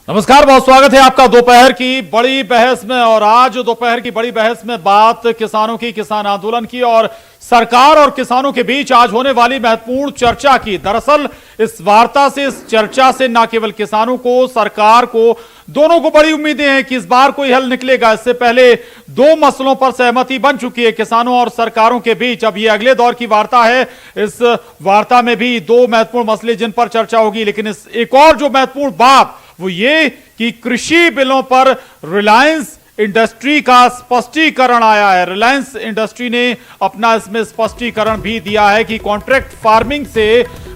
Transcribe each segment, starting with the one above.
नमस्कार, बहुत स्वागत है आपका दोपहर की बड़ी बहस में। और आज दोपहर की बड़ी बहस में बात किसानों की, किसान आंदोलन की और सरकार और किसानों के बीच आज होने वाली महत्वपूर्ण चर्चा की। दरअसल इस वार्ता से, इस चर्चा से न केवल किसानों को, सरकार को, दोनों को बड़ी उम्मीदें हैं कि इस बार कोई हल निकलेगा। इससे पहले दो मसलों पर सहमति बन चुकी है किसानों और सरकारों के बीच। अब ये अगले दौर की वार्ता है। इस वार्ता में भी दो महत्वपूर्ण मसले जिन पर चर्चा होगी, लेकिन इस एक और जो महत्वपूर्ण बात वो ये कि कृषि बिलों पर रिलायंस इंडस्ट्री का स्पष्टीकरण आया है। रिलायंस इंडस्ट्री ने अपना इसमें स्पष्टीकरण भी दिया है कि कॉन्ट्रैक्ट फार्मिंग से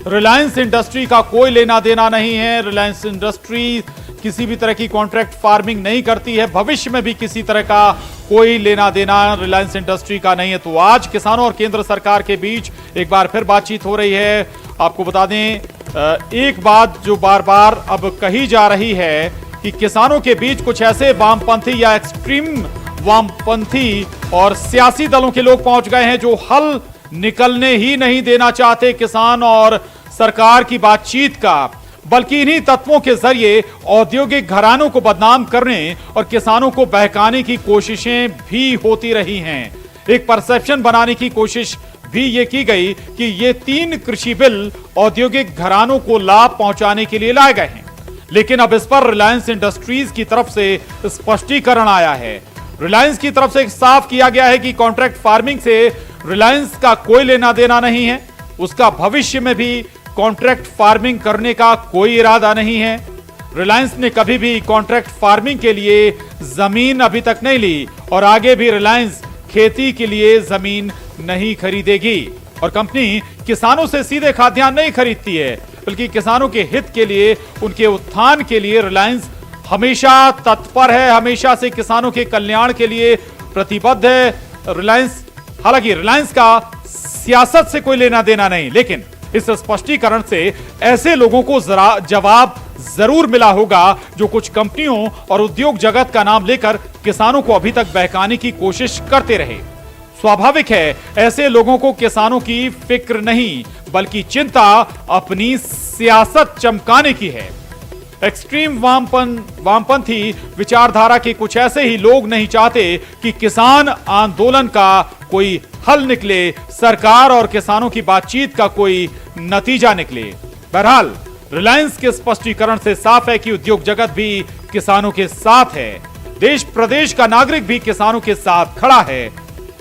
रिलायंस इंडस्ट्री का कोई लेना देना नहीं है। रिलायंस इंडस्ट्री किसी भी तरह की कॉन्ट्रैक्ट फार्मिंग नहीं करती है, भविष्य में भी किसी तरह का कोई लेना देना रिलायंस इंडस्ट्री का नहीं है। तो आज किसानों और केंद्र सरकार के बीच एक बार फिर बातचीत हो रही है। आपको बता दें, एक बात जो बार बार अब कही जा रही है कि किसानों के बीच कुछ ऐसे वामपंथी या एक्सट्रीम वामपंथी और सियासी दलों के लोग पहुंच गए हैं जो हल निकलने ही नहीं देना चाहते किसान और सरकार की बातचीत का, बल्कि इन्हीं तत्वों के जरिए औद्योगिक घरानों को बदनाम करने और किसानों को बहकाने की कोशिशें भी होती रही हैं। एक परसेप्शन बनाने की कोशिश भी ये की गई कि ये तीन कृषि बिल औद्योगिक घरानों को लाभ पहुंचाने के लिए लाए गए हैं। लेकिन अब इस पर रिलायंस इंडस्ट्रीज की तरफ से स्पष्टीकरण आया है। रिलायंस की तरफ से साफ किया गया है कि कॉन्ट्रैक्ट फार्मिंग से रिलायंस का कोई लेना देना नहीं है, उसका भविष्य में भी कॉन्ट्रैक्ट फार्मिंग करने का कोई इरादा नहीं है। रिलायंस ने कभी भी कॉन्ट्रैक्ट फार्मिंग के लिए जमीन अभी तक नहीं ली और आगे भी रिलायंस खेती के लिए जमीन नहीं खरीदेगी। और कंपनी किसानों से सीधे खाद्यान्न नहीं खरीदती है, बल्कि किसानों के हित के लिए, उनके उत्थान के लिए रिलायंस हमेशा तत्पर है, हमेशा से किसानों के कल्याण के लिए प्रतिबद्ध है। हालांकि रिलायंस का सियासत से कोई लेना देना नहीं, लेकिन इस स्पष्टीकरण से ऐसे लोगों को जवाब जरूर मिला होगा जो कुछ कंपनियों और उद्योग जगत का नाम लेकर किसानों को अभी तक बहकाने की कोशिश करते रहे। स्वाभाविक है, ऐसे लोगों को किसानों की फिक्र नहीं, बल्कि चिंता अपनी सियासत चमकाने की है। एक्सट्रीम वामपंथी विचारधारा के कुछ ऐसे ही लोग नहीं चाहते कि किसान आंदोलन का कोई हल निकले, सरकार और किसानों की बातचीत का कोई नतीजा निकले। बहरहाल रिलायंस के स्पष्टीकरण से साफ है कि उद्योग जगत भी किसानों के साथ है, देश प्रदेश का नागरिक भी किसानों के साथ खड़ा है।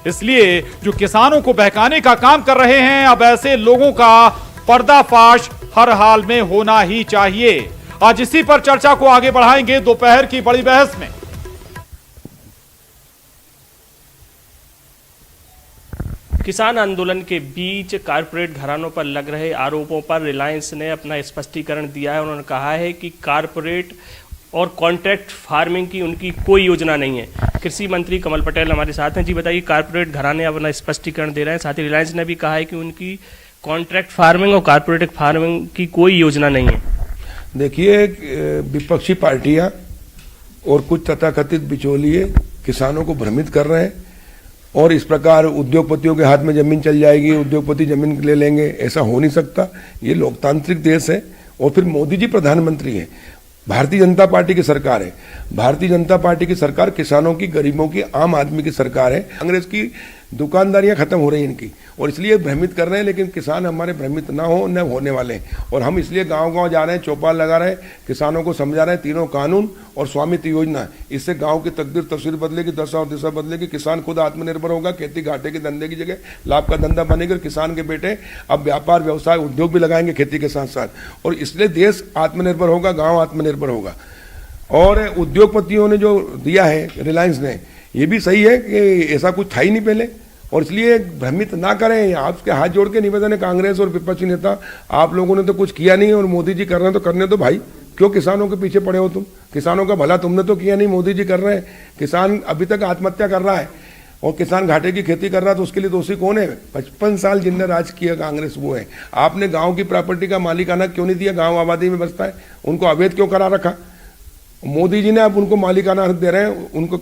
इसलिए जो किसानों को बहकाने का काम कर रहे हैं, अब ऐसे लोगों का पर्दाफाश हर हाल में होना ही चाहिए। आज इसी पर चर्चा को आगे बढ़ाएंगे दोपहर की बड़ी बहस में। किसान आंदोलन के बीच कारपोरेट घरानों पर लग रहे आरोपों पर रिलायंस ने अपना स्पष्टीकरण दिया है। उन्होंने कहा है कि कारपोरेट और कॉन्ट्रैक्ट फार्मिंग की उनकी कोई योजना नहीं है। कृषि मंत्री कमल पटेल हमारे साथ हैं। जी बताइए, कारपोरेट घराने अपना स्पष्टीकरण दे रहे हैं, साथ ही रिलायंस ने भी कहा है कि उनकी कॉन्ट्रैक्ट फार्मिंग और कारपोरेट फार्मिंग की कोई योजना नहीं है। देखिए, विपक्षी पार्टियां और कुछ तथाकथित बिचौलिए किसानों को भ्रमित कर रहे हैं और इस प्रकार उद्योगपतियों के हाथ में जमीन चल जाएगी, उद्योगपति जमीन ले लेंगे, ऐसा हो नहीं सकता। ये लोकतांत्रिक देश है और फिर मोदी जी प्रधानमंत्री हैं, भारतीय जनता पार्टी की सरकार है। भारतीय जनता पार्टी की सरकार किसानों की, गरीबों की, आम आदमी की सरकार है। कांग्रेस की दुकानदारियां खत्म हो रही हैं इनकी, और इसलिए भ्रमित कर रहे हैं। लेकिन किसान हमारे भ्रमित ना हो, न होने वाले हैं। और हम इसलिए गांव-गांव जा रहे हैं, चौपाल लगा रहे हैं, किसानों को समझा रहे हैं तीनों कानून और स्वामित्व योजना। इससे गांव की तकदीर तस्वीर बदलेगी, दशा और दिशा बदलेगी। किसान खुद आत्मनिर्भर होगा, खेती घाटे के धंधे की जगह लाभ का धंधा बनेगा। किसान के बेटे अब व्यापार, व्यवसाय, उद्योग भी लगाएंगे खेती के साथ साथ, और इसलिए देश आत्मनिर्भर होगा, गाँव आत्मनिर्भर होगा। और उद्योगपतियों ने जो दिया है रिलायंस ने, ये भी सही है कि ऐसा कुछ था ही नहीं पहले, और इसलिए भ्रमित ना करें। आपके हाथ जोड़ के निवेदन है, कांग्रेस और विपक्षी नेता, आप लोगों ने तो कुछ किया नहीं और मोदी जी कर रहे हैं तो करने दो भाई। क्यों किसानों के पीछे पड़े हो तुम? किसानों का भला तुमने तो किया नहीं, मोदी जी कर रहे हैं। किसान अभी तक आत्महत्या कर रहा है और किसान घाटे की खेती कर रहा है, तो उसके लिए दोषी कौन है? 55 साल जिनने राज किया कांग्रेस वो है। आपने गाँव की प्रॉपर्टी का मालिकाना क्यों नहीं दिया? गाँव आबादी में बसता है, उनको अवैध क्यों करा रखा? मोदी जी ने अब उनको मालिकाना हक दे रहे हैं, उनको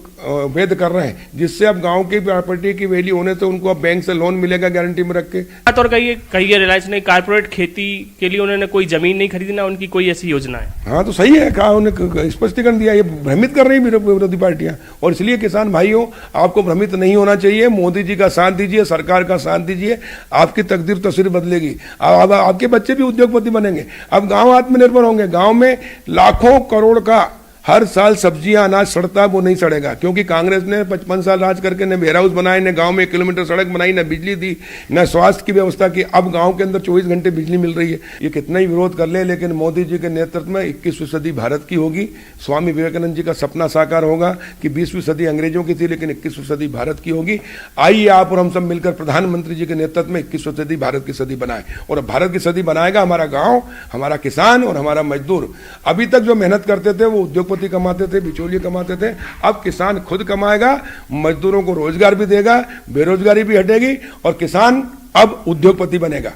वैध कर रहे हैं, जिससे अब गांव की प्रॉपर्टी की वैल्यू होने से उनको अब बैंक से लोन मिलेगा गारंटी में रख के। बात और कही रिलायंस ने कारपोरेट खेती के लिए उन्होंने कोई जमीन नहीं खरीदी, ना उनकी कोई ऐसी योजना है। हाँ तो सही है, कहा उन्हें स्पष्टीकरण दिया। ये भ्रमित कर रही है विरोधी पार्टियां, और इसलिए किसान भाइयों आपको भ्रमित नहीं होना चाहिए। मोदी जी का साथ दीजिए, सरकार का साथ दीजिए, आपकी तकदीर तस्वीर बदलेगी। अब आपके बच्चे भी उद्योगपति बनेंगे, अब गांव आत्मनिर्भर होंगे। गांव में लाखों करोड़ का हर साल सब्जियां अनाज सड़ता है, वो नहीं सड़ेगा, क्योंकि कांग्रेस ने 55 साल राज करके न वेयर हाउस बनाए, न गांव में 1 किलोमीटर सड़क बनाई, न बिजली दी, न स्वास्थ्य की व्यवस्था की। अब गांव के अंदर 24 घंटे बिजली मिल रही है। ये कितना ही विरोध कर ले, लेकिन मोदी जी के नेतृत्व में 21वीं सदी भारत की होगी। स्वामी विवेकानंद जी का सपना साकार होगा कि 20वीं सदी अंग्रेजों की थी, लेकिन 21वीं सदी भारत की होगी। आइए आप और हम सब मिलकर प्रधानमंत्री जी के नेतृत्व में 21वीं सदी भारत की सदी बनाए, और भारत की सदी बनाएगा हमारा गाँव, हमारा किसान और हमारा मजदूर। अभी तक जो मेहनत करते थे वो उद्योगपति कमाते थे, बिचौलिए कमाते थे, अब किसान खुद कमाएगा, मजदूरों को रोजगार भी देगा, बेरोजगारी भी हटेगी, और किसान अब उद्योगपति बनेगा।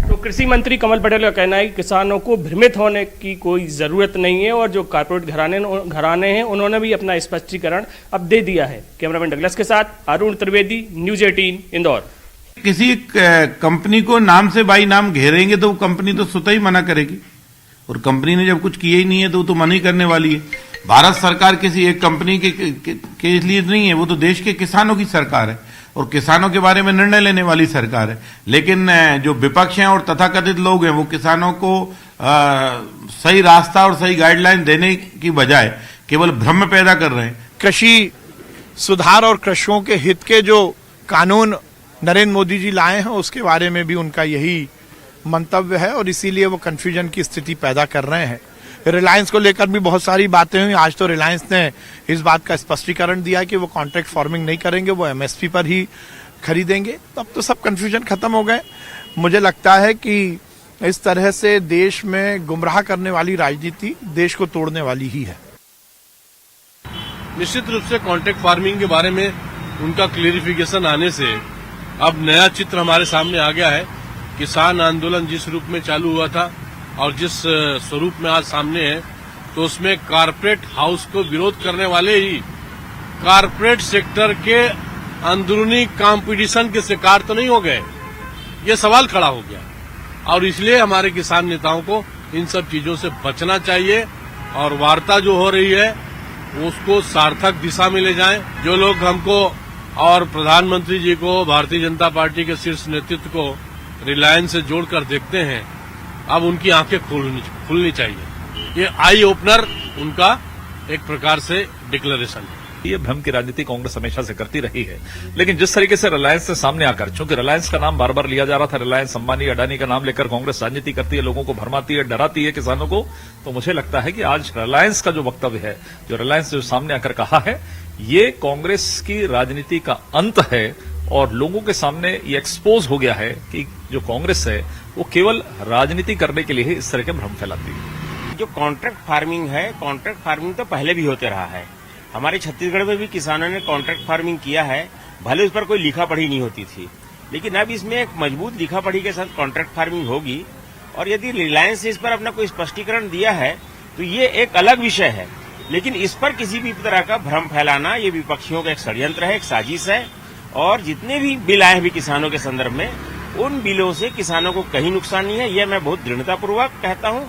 तो कृषि मंत्री कमल पटेल का कहना है कि किसानों को भ्रमित होने की कोई जरूरत नहीं है, और जो कारपोरेट घराने हैं उन्होंने भी अपना स्पष्टीकरण अब दे दिया है। कैमरामैन डगलस के साथ अरुण त्रिवेदी, न्यूज 18 इंदौर। किसी कंपनी को नाम से बाई नाम घेरेंगे तो वो कंपनी तो स्वतः ही मना करेगी, और कंपनी ने जब कुछ किया ही नहीं है तो वो तो मना ही करने वाली है। भारत सरकार किसी एक कंपनी के लिए नहीं है, वो तो देश के किसानों की सरकार है, और किसानों के बारे में निर्णय लेने वाली सरकार है। लेकिन जो विपक्ष हैं और तथाकथित लोग हैं, वो किसानों को सही रास्ता और सही गाइडलाइन देने की बजाय केवल भ्रम पैदा कर रहे हैं। कृषि सुधार और कृषकों के हित के जो कानून नरेंद्र मोदी जी लाए हैं, उसके बारे में भी उनका यही मंतव्य है, और इसीलिए वो कंफ्यूजन की स्थिति पैदा कर रहे हैं। रिलायंस को लेकर भी बहुत सारी बातें हुई। आज तो रिलायंस ने इस बात का स्पष्टीकरण दिया कि वो कॉन्ट्रैक्ट फार्मिंग नहीं करेंगे, वो एमएसपी पर ही खरीदेंगे। तब तो सब कंफ्यूजन खत्म हो गए। मुझे लगता है कि इस तरह से देश में गुमराह करने वाली राजनीति देश को तोड़ने वाली ही है। निश्चित रूप से कॉन्ट्रैक्ट फार्मिंग के बारे में उनका क्लेरिफिकेशन आने से अब नया चित्र हमारे सामने आ गया है। किसान आंदोलन जिस रूप में चालू हुआ था और जिस स्वरूप में आज सामने है, तो उसमें कारपोरेट हाउस को विरोध करने वाले ही कारपोरेट सेक्टर के अंदरूनी कंपटीशन के शिकार तो नहीं हो गए, ये सवाल खड़ा हो गया। और इसलिए हमारे किसान नेताओं को इन सब चीजों से बचना चाहिए, और वार्ता जो हो रही है उसको सार्थक दिशा में ले जाएं। जो लोग हमको और प्रधानमंत्री जी को, भारतीय जनता पार्टी के शीर्ष नेतृत्व को रिलायंस से जोड़कर देखते हैं, अब उनकी आंखें खुलनी चाहिए। ये आई ओपनर उनका एक प्रकार से डिक्लेरेशन है। ये भ्रम की राजनीति कांग्रेस हमेशा से करती रही है, लेकिन जिस तरीके से रिलायंस से सामने आकर, चूंकि रिलायंस का नाम बार बार लिया जा रहा था, रिलायंस, अंबानी, अडानी का नाम लेकर कांग्रेस राजनीति करती है, लोगों को भरमाती है, डराती है किसानों को, तो मुझे लगता है कि आज रिलायंस का जो वक्तव्य है, जो रिलायंस जो सामने आकर कहा है, ये कांग्रेस की राजनीति का अंत है, और लोगों के सामने ये एक्सपोज हो गया है कि जो कांग्रेस है वो केवल राजनीति करने के लिए ही इस तरह के भ्रम फैलाती है। जो कॉन्ट्रैक्ट फार्मिंग है, कॉन्ट्रैक्ट फार्मिंग तो पहले भी होते रहा है। हमारे छत्तीसगढ़ में भी किसानों ने कॉन्ट्रैक्ट फार्मिंग किया है, भले उस पर कोई लिखा पढ़ी नहीं होती थी, लेकिन अब इसमें एक मजबूत लिखा पढ़ी के साथ कॉन्ट्रैक्ट फार्मिंग होगी। और यदि रिलायंस ने इस पर अपना कोई स्पष्टीकरण दिया है तो ये एक अलग विषय है, लेकिन इस पर किसी भी तरह का भ्रम फैलाना ये विपक्षियों का एक षड्यंत्र है, एक साजिश है। और जितने भी बिल आए भी किसानों के संदर्भ में, उन बिलों से किसानों को कहीं नुकसान नहीं है, यह मैं बहुत दृढ़तापूर्वक कहता हूं,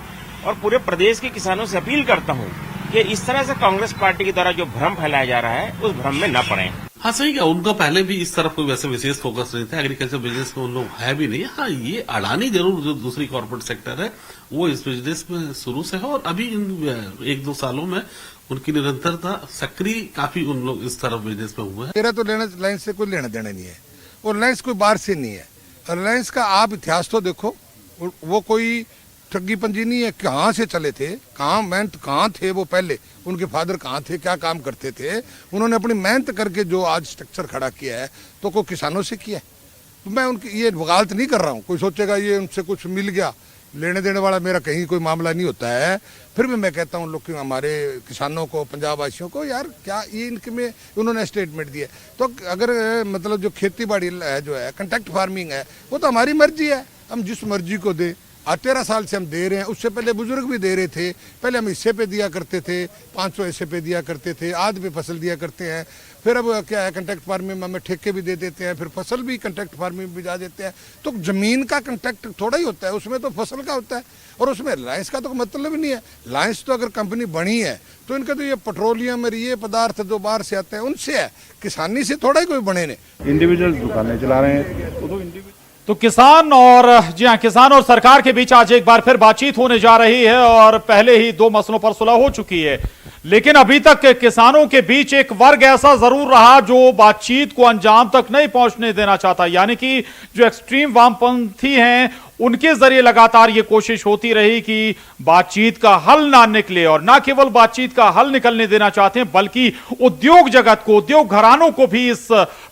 और पूरे प्रदेश के किसानों से अपील करता हूं कि इस तरह से कांग्रेस पार्टी के द्वारा जो भ्रम फैलाया जा रहा है उस भ्रम में न पड़े। हाँ सही क्या, उनका पहले भी इस तरफ कोई वैसे विशेष फोकस नहीं था, एग्रीकल्चर बिजनेस में उन लोग है भी नहीं। हाँ, ये अडानी जरूर जो दूसरी कॉर्पोरेट सेक्टर है वो इस बिजनेस में शुरू से है, और अभी इन 1-2 सालों में उनकी निरंतरता सक्रिय काफी उन लोग इस तरफ बिजनेस में हुए हैं। मेरा तो रिलायंस से कोई लेना देना नहीं है, और रिलायंस कोई बाहर से नहीं है। रिलायंस का आप इतिहास तो देखो, वो कोई ठगी पंजी नहीं है। कहाँ से चले थे, कहाँ थे वो पहले, उनके फादर कहाँ थे, क्या काम करते थे, उन्होंने अपनी मेहनत करके जो आज स्ट्रक्चर खड़ा किया है तो कोई किसानों से किया है। तो मैं उनकी ये वकालत नहीं कर रहा हूँ, कोई सोचेगा ये उनसे कुछ मिल गया, लेने देने वाला मेरा कहीं कोई मामला नहीं होता है। फिर भी मैं कहता हूँ लोग कि हमारे किसानों को, पंजाब वासियों को, यार क्या ये इनके में उन्होंने स्टेटमेंट दिया, तो अगर मतलब जो खेती बाड़ी है, जो है कॉन्ट्रैक्ट फार्मिंग है, वो तो हमारी मर्जी है, हम जिस मर्जी को दे। आज 13 साल से हम दे रहे हैं, उससे पहले बुजुर्ग भी दे रहे थे। पहले हम हिस्से पे दिया करते थे, 500 हिस्से पे दिया करते थे, आध पे फसल दिया करते हैं। फिर अब क्या है, कॉन्ट्रैक्ट फार्मिंग में हमें ठेके भी दे देते हैं, फिर फसल भी कॉन्ट्रैक्ट फार्मिंग में भिजा देते हैं। तो जमीन का कॉन्ट्रैक्ट थोड़ा ही होता है, उसमें तो फसल का होता है, और उसमें रिलायंस का तो मतलब ही नहीं है। रिलायंस तो अगर कंपनी बनी है तो इनका तो ये पेट्रोलियम और ये पदार्थ जो बाहर से आते हैं उनसे है, किसानी से थोड़ा ही कोई बने ने। इंडिविजुअल दुकानें चला रहे हैं तो किसान और जी हाँ, किसान और सरकार के बीच आज एक बार फिर बातचीत होने जा रही है और पहले ही 2 मसलों पर सुलह हो चुकी है, लेकिन अभी तक किसानों के बीच एक वर्ग ऐसा जरूर रहा जो बातचीत को अंजाम तक नहीं पहुंचने देना चाहता, यानी कि जो एक्सट्रीम वामपंथी हैं उनके जरिए लगातार ये कोशिश होती रही कि बातचीत का हल ना निकले, और ना केवल बातचीत का हल निकलने देना चाहते हैं बल्कि उद्योग जगत को, उद्योग घरानों को भी इस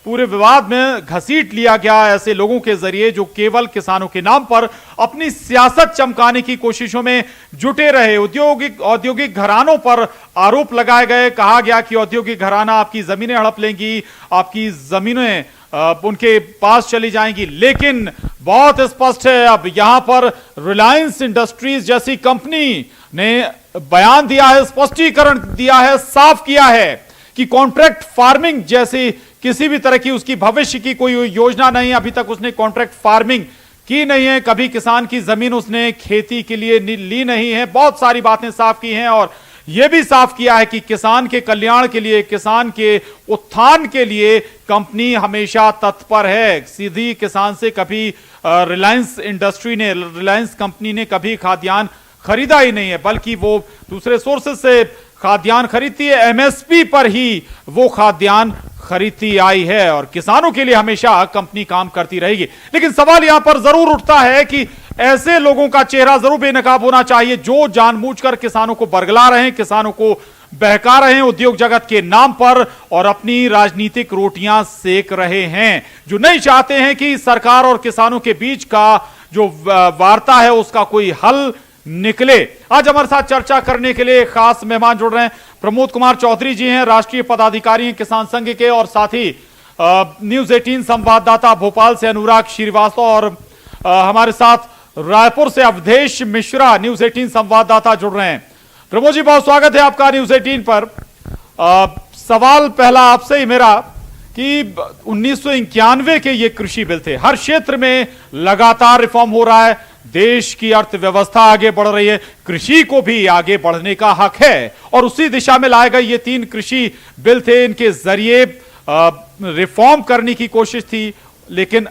पूरे विवाद में घसीट लिया गया ऐसे लोगों के जरिए जो केवल किसानों के नाम पर अपनी सियासत चमकाने की कोशिशों में जुटे रहे। औद्योगिक घरानों पर आरोप लगाए गए, कहा गया कि औद्योगिक घराना आपकी जमीनें हड़प लेंगी, आपकी जमीनें उनके पास चली जाएंगी। लेकिन बहुत स्पष्ट है, अब यहां पर रिलायंस इंडस्ट्रीज जैसी कंपनी ने बयान दिया है, स्पष्टीकरण दिया है, साफ किया है कि कॉन्ट्रैक्ट फार्मिंग जैसी किसी भी तरह की उसकी भविष्य की कोई योजना नहीं। अभी तक उसने कॉन्ट्रैक्ट फार्मिंग की नहीं है, कभी किसान की जमीन उसने खेती के लिए ली नहीं है। बहुत सारी बातें साफ की हैं और यह भी साफ किया है कि किसान के कल्याण के लिए, किसान के उत्थान के लिए कंपनी हमेशा तत्पर है। सीधी किसान से कभी रिलायंस कंपनी ने कभी खाद्यान्न खरीदा ही नहीं है, बल्कि वो दूसरे सोर्सेस से खाद्यान्न खरीदती है, एमएसपी पर ही वो खाद्यान्न खरीदती आई है और किसानों के लिए हमेशा कंपनी काम करती रहेगी। लेकिन सवाल यहां पर जरूर उठता है कि ऐसे लोगों का चेहरा जरूर बेनकाब होना चाहिए जो जानबूझकर किसानों को बरगला रहे हैं, किसानों को बहका रहे हैं उद्योग जगत के नाम पर और अपनी राजनीतिक रोटियां सेक रहे हैं, जो नहीं चाहते हैं कि सरकार और किसानों के बीच का जो वार्ता है उसका कोई हल निकले। आज हमारे साथ चर्चा करने के लिए खास मेहमान जुड़ रहे हैं। प्रमोद कुमार चौधरी जी हैं, राष्ट्रीय पदाधिकारी हैं किसान संघ के, और साथ ही न्यूज 18 संवाददाता भोपाल से अनुराग श्रीवास्तव, और हमारे साथ रायपुर से अवधेश मिश्रा न्यूज 18 संवाददाता जुड़ रहे हैं। प्रमोद जी, बहुत स्वागत है आपका न्यूज 18 पर। सवाल पहला आपसे ही मेरा कि 1991 के ये कृषि बिल थे, हर क्षेत्र में लगातार रिफॉर्म हो रहा है, देश की अर्थव्यवस्था आगे बढ़ रही है, कृषि को भी आगे बढ़ने का हक है, और उसी दिशा में लाए गए ये 3 कृषि बिल थे। इनके जरिए रिफॉर्म करने की कोशिश थी, लेकिन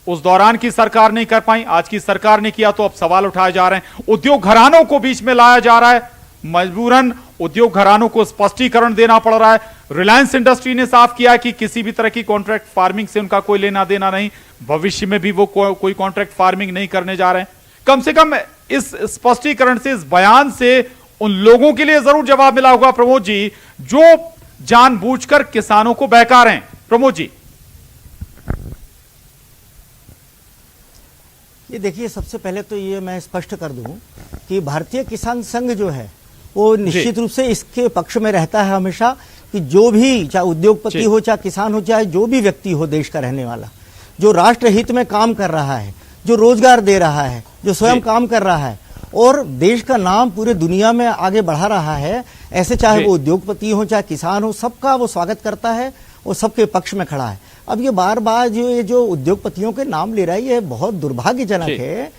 उस दौरान की सरकार नहीं कर पाई, आज की सरकार ने किया, तो अब सवाल उठाए जा रहे हैं। उद्योग घरानों को बीच में लाया जा रहा है, मजबूरन उद्योग घरानों को स्पष्टीकरण देना पड़ रहा है। रिलायंस इंडस्ट्री ने साफ किया कि किसी भी तरह की कॉन्ट्रैक्ट फार्मिंग से उनका कोई लेना देना नहीं, भविष्य में भी वो कोई कॉन्ट्रैक्ट फार्मिंग नहीं करने जा रहे हैं। कम से कम इस स्पष्टीकरण से, इस बयान से उन लोगों के लिए जरूर जवाब मिला होगा प्रमोद जी जो जानबूझकर किसानों को बहका रहे हैं। प्रमोद जी, ये देखिए, सबसे पहले तो ये मैं स्पष्ट कर दूं कि भारतीय किसान संघ जो है वो निश्चित रूप से इसके पक्ष में रहता है हमेशा कि जो भी, चाहे उद्योगपति हो, चाहे किसान हो, चाहे जो भी व्यक्ति हो देश का रहने वाला, जो राष्ट्र हित में काम कर रहा है, जो रोजगार दे रहा है, जो स्वयं काम कर रहा है और देश का नाम पूरे दुनिया में आगे बढ़ा रहा है, ऐसे चाहे वो उद्योगपति हो चाहे किसान हो, सबका वो स्वागत करता है और सबके पक्ष में खड़ा है। अब ये बार बार जो उद्योगपतियों के नाम ले रहा है, ये बहुत दुर्भाग्यजनक है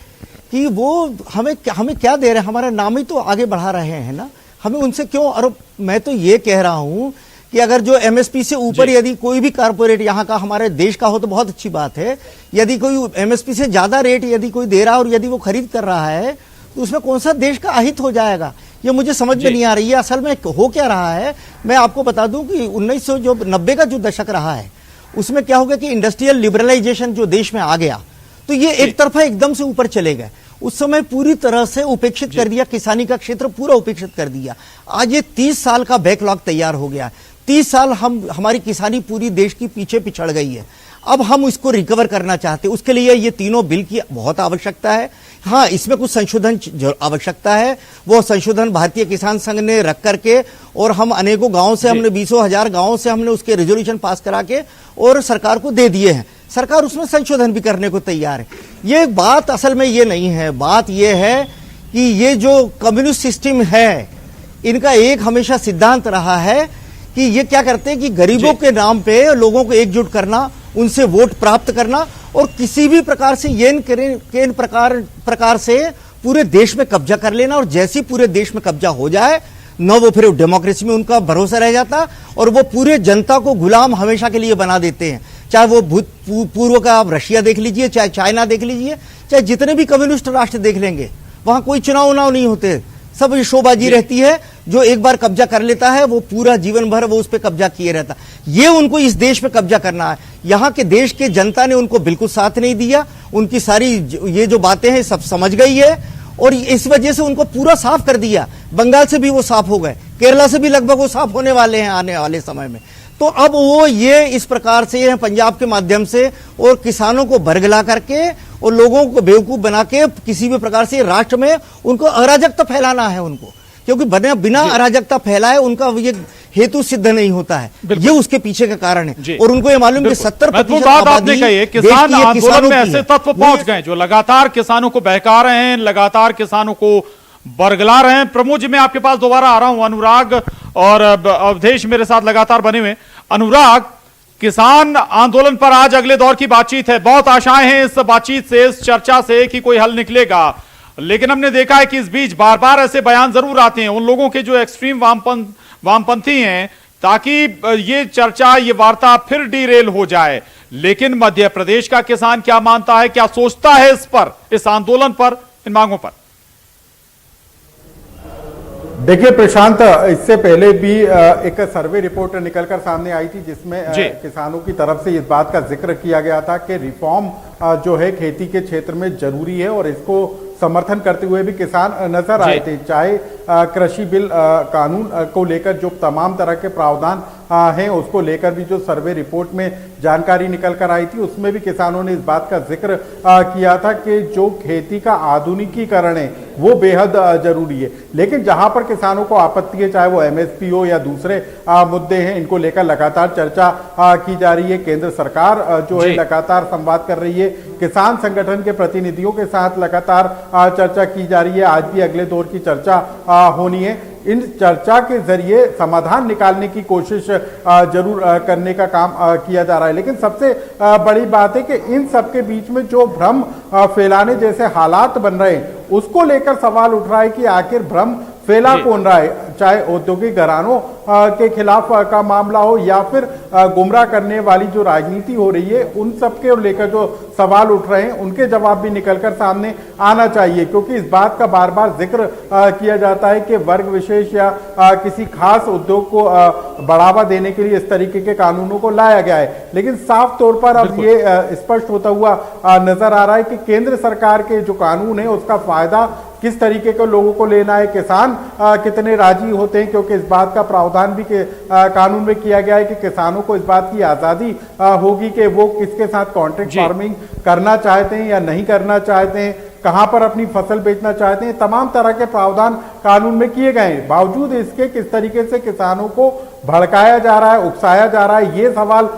कि वो हमें क्या दे रहे हैं, हमारा नाम ही तो आगे बढ़ा रहे हैं ना, हमें उनसे क्यों। और मैं तो ये कह रहा हूं कि अगर जो एमएसपी से ऊपर यदि कोई भी कारपोरेट यहाँ का हमारे देश का हो तो बहुत अच्छी बात है, यदि कोई एमएसपी से ज्यादा रेट यदि कोई दे रहा है और यदि वो खरीद कर रहा है तो उसमें कौन सा देश का अहित हो जाएगा, ये मुझे समझ में नहीं आ रही है। असल में हो क्या रहा है, मैं आपको बता दूं कि 1990 का जो दशक रहा है उसमें क्या हो गया कि इंडस्ट्रियल लिबरलाइजेशन जो देश में आ गया तो ये एक तरफा एकदम से ऊपर चले गए। उस समय पूरी तरह से उपेक्षित कर दिया, किसानी का क्षेत्र पूरा उपेक्षित कर दिया। आज ये 30 साल का बैकलॉग तैयार हो गया, 30 साल हमारी किसानी पूरी देश की पीछे पिछड़ गई है। अब हम इसको रिकवर करना चाहते हैं, उसके लिए ये तीनों बिल की बहुत आवश्यकता है। हाँ, इसमें कुछ संशोधन आवश्यकता है, वो संशोधन भारतीय किसान संघ ने रख करके और हम अनेकों गांवों से, हमने 20,000 गांवों से हमने उसके रेजोल्यूशन पास करा के और सरकार को दे दिए हैं। सरकार उसमें संशोधन भी करने को तैयार है। ये बात असल में ये नहीं है, बात ये है कि ये जो कम्युनिस्ट सिस्टम है, इनका एक हमेशा सिद्धांत रहा है कि ये क्या करते हैं कि गरीबों के नाम पे लोगों को एकजुट करना, उनसे वोट प्राप्त करना और किसी भी प्रकार से केन प्रकार से पूरे देश में कब्जा कर लेना, और जैसे पूरे देश में कब्जा हो जाए न वो फिर डेमोक्रेसी में उनका भरोसा रह जाता और वो पूरे जनता को गुलाम हमेशा के लिए बना देते हैं। चाहे वो पूर्व का आप रशिया देख लीजिए, चाहे चाइना देख लीजिए, चाहे जितने भी कम्युनिस्ट राष्ट्र देख लेंगे, वहां कोई चुनाव नहीं होते, सब शोबाजी रहती है। जो एक बार कब्जा कर लेता है वो पूरा जीवन भर वो उस पर कब्जा किए रहता। ये उनको इस देश पे कब्जा करना है। यहाँ के देश के जनता ने उनको बिल्कुल साथ नहीं दिया, उनकी सारी ये जो बातें हैं सब समझ गई है और इस वजह से उनको पूरा साफ कर दिया। बंगाल से भी वो साफ हो गए, केरला से भी लगभग वो साफ होने वाले हैं आने वाले समय में। तो अब वो ये इस प्रकार से पंजाब के माध्यम से और किसानों को बरगला करके और लोगों को बेवकूफ बना के किसी भी प्रकार से राष्ट्र में उनको अराजकता फैलाना है उनको, क्योंकि बिना अराजकता फैलाए उनका ये हेतु सिद्ध नहीं होता है। ये उसके पीछे का कारण है और उनको ये मालूम कि 70% आपने कही किसान आंदोलन में ऐसे तत्व पहुंच गए जो लगातार किसानों को बहका रहे हैं, लगातार किसानों को बरगला रहे हैं। प्रमोद जी, मैं आपके पास दोबारा आ रहा हूं। अनुराग और अवधेश मेरे साथ लगातार बने हुए। अनुराग, किसान आंदोलन पर आज अगले दौर की बातचीत है, बहुत आशाएं हैं इस बातचीत से, इस चर्चा से कि कोई हल निकलेगा, लेकिन हमने देखा है कि इस बीच बार बार ऐसे बयान जरूर आते हैं उन लोगों के जो एक्सट्रीम वामपंथी हैं, ताकि ये चर्चा, ये वार्ता फिर डीरेल हो जाए। लेकिन मध्य प्रदेश का किसान क्या मानता है, क्या सोचता है इस पर, इस आंदोलन पर, इन मांगों पर? देखिए प्रशांत, इससे पहले भी एक सर्वे रिपोर्ट निकलकर सामने आई थी जिसमें किसानों की तरफ से इस बात का जिक्र किया गया था कि रिफॉर्म जो है खेती के क्षेत्र में जरूरी है और इसको समर्थन करते हुए भी किसान नजर आए थे। चाहे कृषि बिल कानून को लेकर जो तमाम तरह के प्रावधान हैं उसको लेकर भी जो सर्वे रिपोर्ट में जानकारी निकल कर आई थी उसमें भी किसानों ने इस बात का जिक्र किया था कि जो खेती का आधुनिकीकरण है वो बेहद जरूरी है। लेकिन जहां पर किसानों को आपत्ति है, चाहे वो एमएसपी हो या दूसरे मुद्दे हैं, इनको लेकर लगातार चर्चा की जा रही है। केंद्र सरकार जो है लगातार संवाद कर रही है, किसान संगठन के प्रतिनिधियों के साथ लगातार चर्चा की जा रही है। आज भी अगले दौर की चर्चा होनी है। इन चर्चा के जरिए समाधान निकालने की कोशिश जरूर करने का काम किया जा रहा है। लेकिन सबसे बड़ी बात है कि इन सबके बीच में जो भ्रम फैलाने जैसे हालात बन रहे हैं उसको लेकर सवाल उठ रहा है कि आखिर भ्रम फैला कौन रहा है, चाहे औद्योगिक घरानों के खिलाफ का मामला हो या फिर गुमराह करने वाली जो राजनीति हो रही है, उन सब के लेकर जो सवाल उठ रहे हैं उनके जवाब भी निकलकर सामने आना चाहिए। क्योंकि इस बात का बार बार जिक्र किया जाता है कि वर्ग विशेष या किसी खास उद्योग को बढ़ावा देने के लिए इस तरीके के कानूनों को लाया गया है। लेकिन साफ तौर पर अब ये स्पष्ट होता हुआ नजर आ रहा है कि केंद्र सरकार के जो कानून है उसका फायदा किस तरीके के लोगों को लेना है, किसान कितने राजी होते हैं, क्योंकि इस बात का प्रावधान भी कानून में किया गया है कि किसानों को इस बात की आजादी होगी कि वो किसके साथ कॉन्ट्रैक्ट फार्मिंग करना चाहते हैं या नहीं करना चाहते हैं, कहां पर अपनी फसल बेचना चाहते हैं। तमाम तरह के प्रावधान कानून में किए गए हैं। बावजूद इसके किस तरीके से किसानों को भड़काया जा रहा है, उकसाया जा रहा है, ये सवाल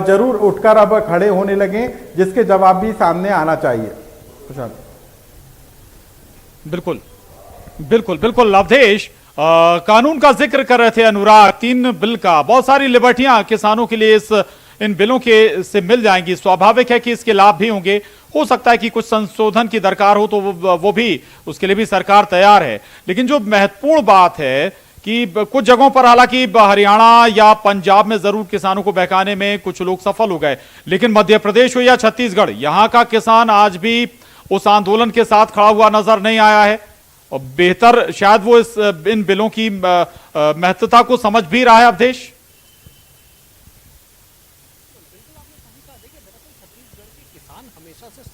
जरूर उठकर अब खड़े होने लगे, जिसके जवाब भी सामने आना चाहिए। प्रशांत, बिल्कुल बिल्कुल बिल्कुल। अवधेश, कानून का जिक्र कर रहे थे अनुराग, 3 बिल का, बहुत सारी लिबर्टियां किसानों के लिए इन बिलों के से मिल जाएंगी। स्वाभाविक है कि इसके लाभ भी होंगे। हो सकता है कि कुछ संशोधन की दरकार हो तो वो भी, उसके लिए भी सरकार तैयार है। लेकिन जो महत्वपूर्ण बात है कि कुछ जगहों पर, हालांकि हरियाणा या पंजाब में जरूर किसानों को बहकाने में कुछ लोग सफल हो गए, लेकिन मध्य प्रदेश हो या छत्तीसगढ़, यहां का किसान आज भी उस आंदोलन के साथ खड़ा हुआ नजर नहीं आया है। और बेहतर शायद वो इन बिलों की महत्वता को समझ भी रहा है। अवधेश,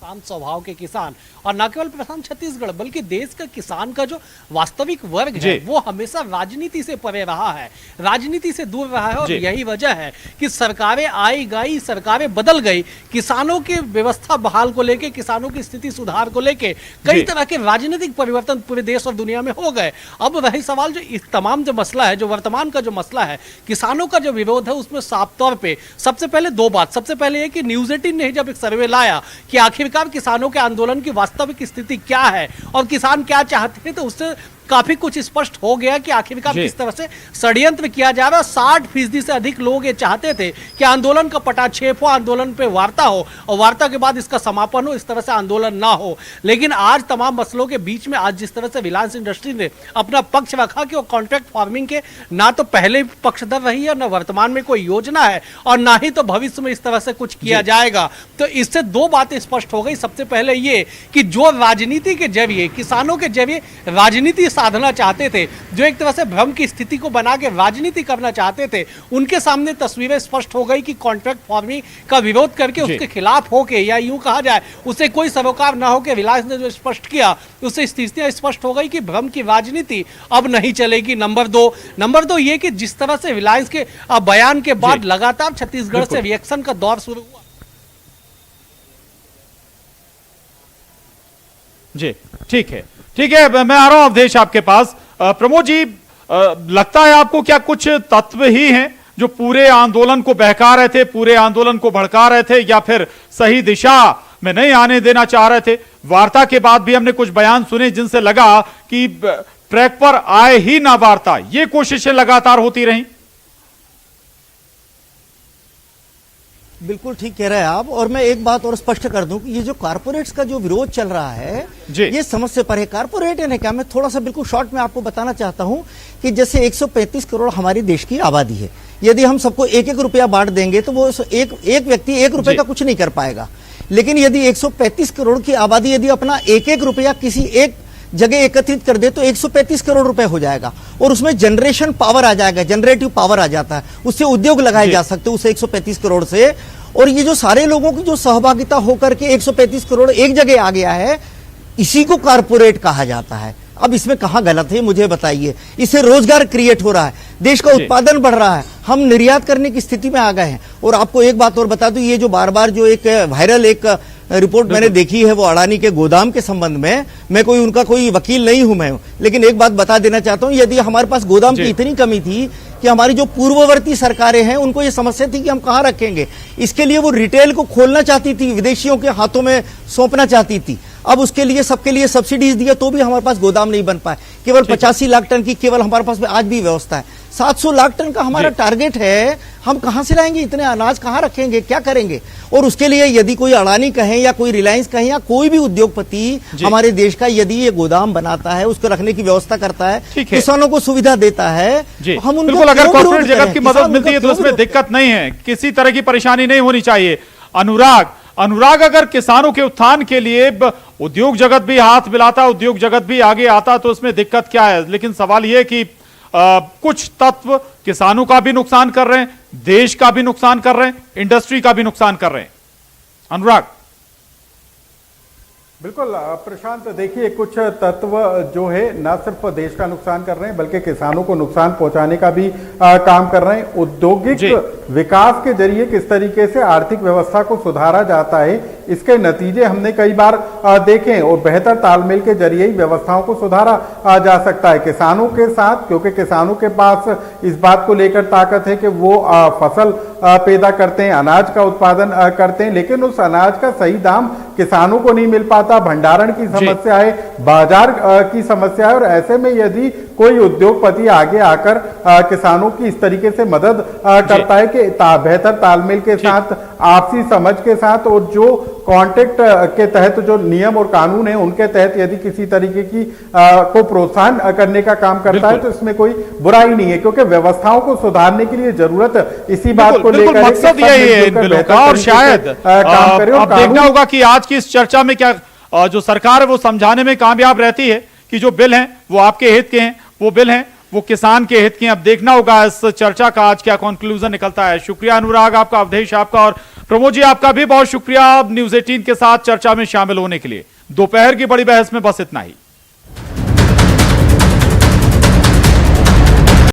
शांत स्वभाव के किसान, और न केवल प्रशांत छत्तीसगढ़ बल्कि देश का किसान का जो वास्तविक वर्ग है वो हमेशा राजनीति से परे रहा है, राजनीति से दूर रहा है। और यही वजह है कि सरकारें आई गई, सरकारें बदल गई, किसानों की व्यवस्था बहाल को लेके, किसानों की स्थिति सुधार को लेके कई तरह के राजनीतिक परिवर्तन पूरे देश और दुनिया में हो गए। अब रही सवाल जो इस तमाम जो मसला है, जो वर्तमान का जो मसला है, किसानों का जो विरोध है, उसमें साफ तौर पे सबसे पहले दो बात। सबसे पहले ये कि न्यूज 18 ने जब एक सर्वे लाया कि आखिरकार किसानों के आंदोलन की वास्तविक स्थिति क्या है और किसान क्या चाहते हैं, तो उससे काफी कुछ स्पष्ट हो गया कि आखिरकार किस तरह से षड्यंत्र किया जा रहा है। 60% से अधिक लोग ये चाहते थे कि आंदोलन का पटाक्षेप हो, आंदोलन पे वार्ता हो और वार्ता के बाद इसका समापन हो, इस तरह से आंदोलन ना हो। लेकिन आज तमाम मसलों के बीच में आज जिस तरह से रिलायंस इंडस्ट्री ने अपना पक्ष रखा कि वो कॉन्ट्रैक्ट फार्मिंग के ना तो पहले पक्षधर रही है, ना वर्तमान में कोई योजना है और ना ही तो भविष्य में इस तरह से कुछ किया जाएगा, तो इससे दो बातें स्पष्ट हो गई। सबसे पहले ये कि जो राजनीति के जरिए, किसानों के जरिए राजनीति साधना चाहते थे, जो एक तरह से भ्रम की स्थिति को बना के राजनीति करना चाहते थे, उनके सामने तस्वीरें स्पष्ट हो गई कि कॉन्ट्रैक्ट फार्मिंग का विरोध करके उसके खिलाफ होके, या यूं कहा जाए उसे कोई सरोकार ना होके रिलायंस ने जो स्पष्ट किया, उससे स्थितियां स्पष्ट हो गई कि भ्रम की राजनीति अब नहीं चलेगी। नंबर दो ये कि जिस तरह से रिलायंस के बयान के बाद लगातार छत्तीसगढ़ से रिएक्शन का दौर शुरू हुआ। जी ठीक है, मैं आ रहा हूं अवधेश आपके पास। प्रमोद जी, लगता है आपको क्या कुछ तत्व ही हैं जो पूरे आंदोलन को बहका रहे थे, पूरे आंदोलन को भड़का रहे थे, या फिर सही दिशा में नहीं आने देना चाह रहे थे? वार्ता के बाद भी हमने कुछ बयान सुने जिनसे लगा कि ट्रैक पर आए ही ना वार्ता, ये कोशिशें लगातार होती रहीं। बिल्कुल ठीक कह रहे हैं आप। और मैं एक बात और स्पष्ट कर दूं कि ये जो कारपोरेट्स का जो विरोध चल रहा है ये समझ से परे। कारपोरेट है क्या, मैं थोड़ा सा बिल्कुल शॉर्ट में आपको बताना चाहता हूं कि जैसे 135 करोड़ हमारी देश की आबादी है, यदि हम सबको 1-1 रुपया बांट देंगे तो वो एक व्यक्ति 1 रुपए का कुछ नहीं कर पाएगा। लेकिन यदि 135 करोड़ की आबादी यदि अपना 1-1 रुपया किसी एक जगह एकत्रित कर दे तो 135 करोड़ रुपए हो जाएगा, और उसमें जनरेशन पावर आ जाएगा, जनरेटिव पावर आ जाता है, उससे उद्योग लगाए जा सकते हैं उस 135 करोड़ से। और ये जो सारे लोगों की जो सहभागिता होकर के 135 करोड़ एक जगह आ गया है, इसी को कारपोरेट कहा जाता है। अब इसमें कहां गलत है मुझे बताइए। इससे रोजगार क्रिएट हो रहा है, देश का उत्पादन बढ़ रहा है, हम निर्यात करने की स्थिति में आ गए हैं। और आपको एक बात और बता दूं, ये जो बार बार जो एक वायरल एक रिपोर्ट मैंने देखी है वो अडानी के गोदाम के संबंध में, मैं कोई उनका कोई वकील नहीं हूं मैं, लेकिन एक बात बता देना चाहता हूं, यदि हमारे पास गोदाम की इतनी कमी थी कि हमारी जो पूर्ववर्ती सरकारें हैं उनको ये समस्या थी कि हम कहां रखेंगे, इसके लिए वो रिटेल को खोलना चाहती थी, विदेशियों के हाथों में सौंपना चाहती थी। अब उसके लिए सबके लिए सब्सिडीज दिया तो भी हमारे पास गोदाम नहीं बन पाए। केवल 85 लाख टन की केवल हमारे पास आज भी व्यवस्था है। 700 लाख टन का हमारा टारगेट है, हम कहां से लाएंगे इतने अनाज, कहां रखेंगे, क्या करेंगे? और उसके लिए यदि कोई अडानी कहें या कोई रिलायंस कहें या कोई भी उद्योगपति हमारे देश का यदि ये गोदाम बनाता है, उसको रखने की व्यवस्था करता है, किसानों को सुविधा देता है, हम उनको बिल्कुल, अगर कॉर्पोरेट जगत की मदद मिलती है तो उसमें दिक्कत नहीं है, किसी तरह की परेशानी नहीं होनी चाहिए। अनुराग, अगर किसानों के उत्थान के लिए उद्योग जगत भी हाथ मिलाता, उद्योग जगत भी आगे आता तो उसमें दिक्कत क्या है? लेकिन सवाल यह कि कुछ तत्व किसानों का भी नुकसान कर रहे हैं, देश का भी नुकसान कर रहे हैं, इंडस्ट्री का भी नुकसान कर रहे हैं। अनुराग। बिल्कुल प्रशांत, देखिए कुछ तत्व जो है न सिर्फ देश का नुकसान कर रहे हैं बल्कि किसानों को नुकसान पहुंचाने का भी काम कर रहे हैं। औद्योगिक विकास के जरिए किस तरीके से आर्थिक व्यवस्था को सुधारा जाता है, इसके नतीजे हमने कई बार देखे और बेहतर तालमेल के जरिए ही व्यवस्थाओं को सुधारा जा सकता है किसानों के साथ, क्योंकि किसानों के पास इस बात को लेकर ताकत है कि वो फसल पैदा करते हैं, अनाज का उत्पादन करते हैं, लेकिन उस अनाज का सही दाम किसानों को नहीं मिल पाता, भंडारण की समस्या है, बाजार की समस्या है। और ऐसे में यदि कोई उद्योगपति आगे आकर किसानों की इस तरीके से मदद करता है कि बेहतर तालमेल के साथ, आपसी समझ के साथ और जो कॉन्ट्रैक्ट के तहत जो नियम और कानून है उनके तहत यदि किसी तरीके की को प्रोत्साहन करने का काम करता है तो इसमें कोई बुराई नहीं है, क्योंकि व्यवस्थाओं को सुधारने के लिए जरूरत इसी बात को लेकर मकसद यही है इन बिलों का। और शायद अब देखना होगा कि आज की इस चर्चा में क्या जो सरकार है वो समझाने में कामयाब रहती है कि जो बिल हैं वो आपके हित के हैं, वो बिल हैं वो किसान के हित के हैं। अब देखना होगा इस चर्चा का आज क्या कंक्लूजन निकलता है। शुक्रिया अनुराग आपका, अवधेश आपका और प्रमोद जी, आपका भी बहुत शुक्रिया न्यूज़ 18 के साथ चर्चा में शामिल होने के लिए। दोपहर की बड़ी बहस में बस इतना ही।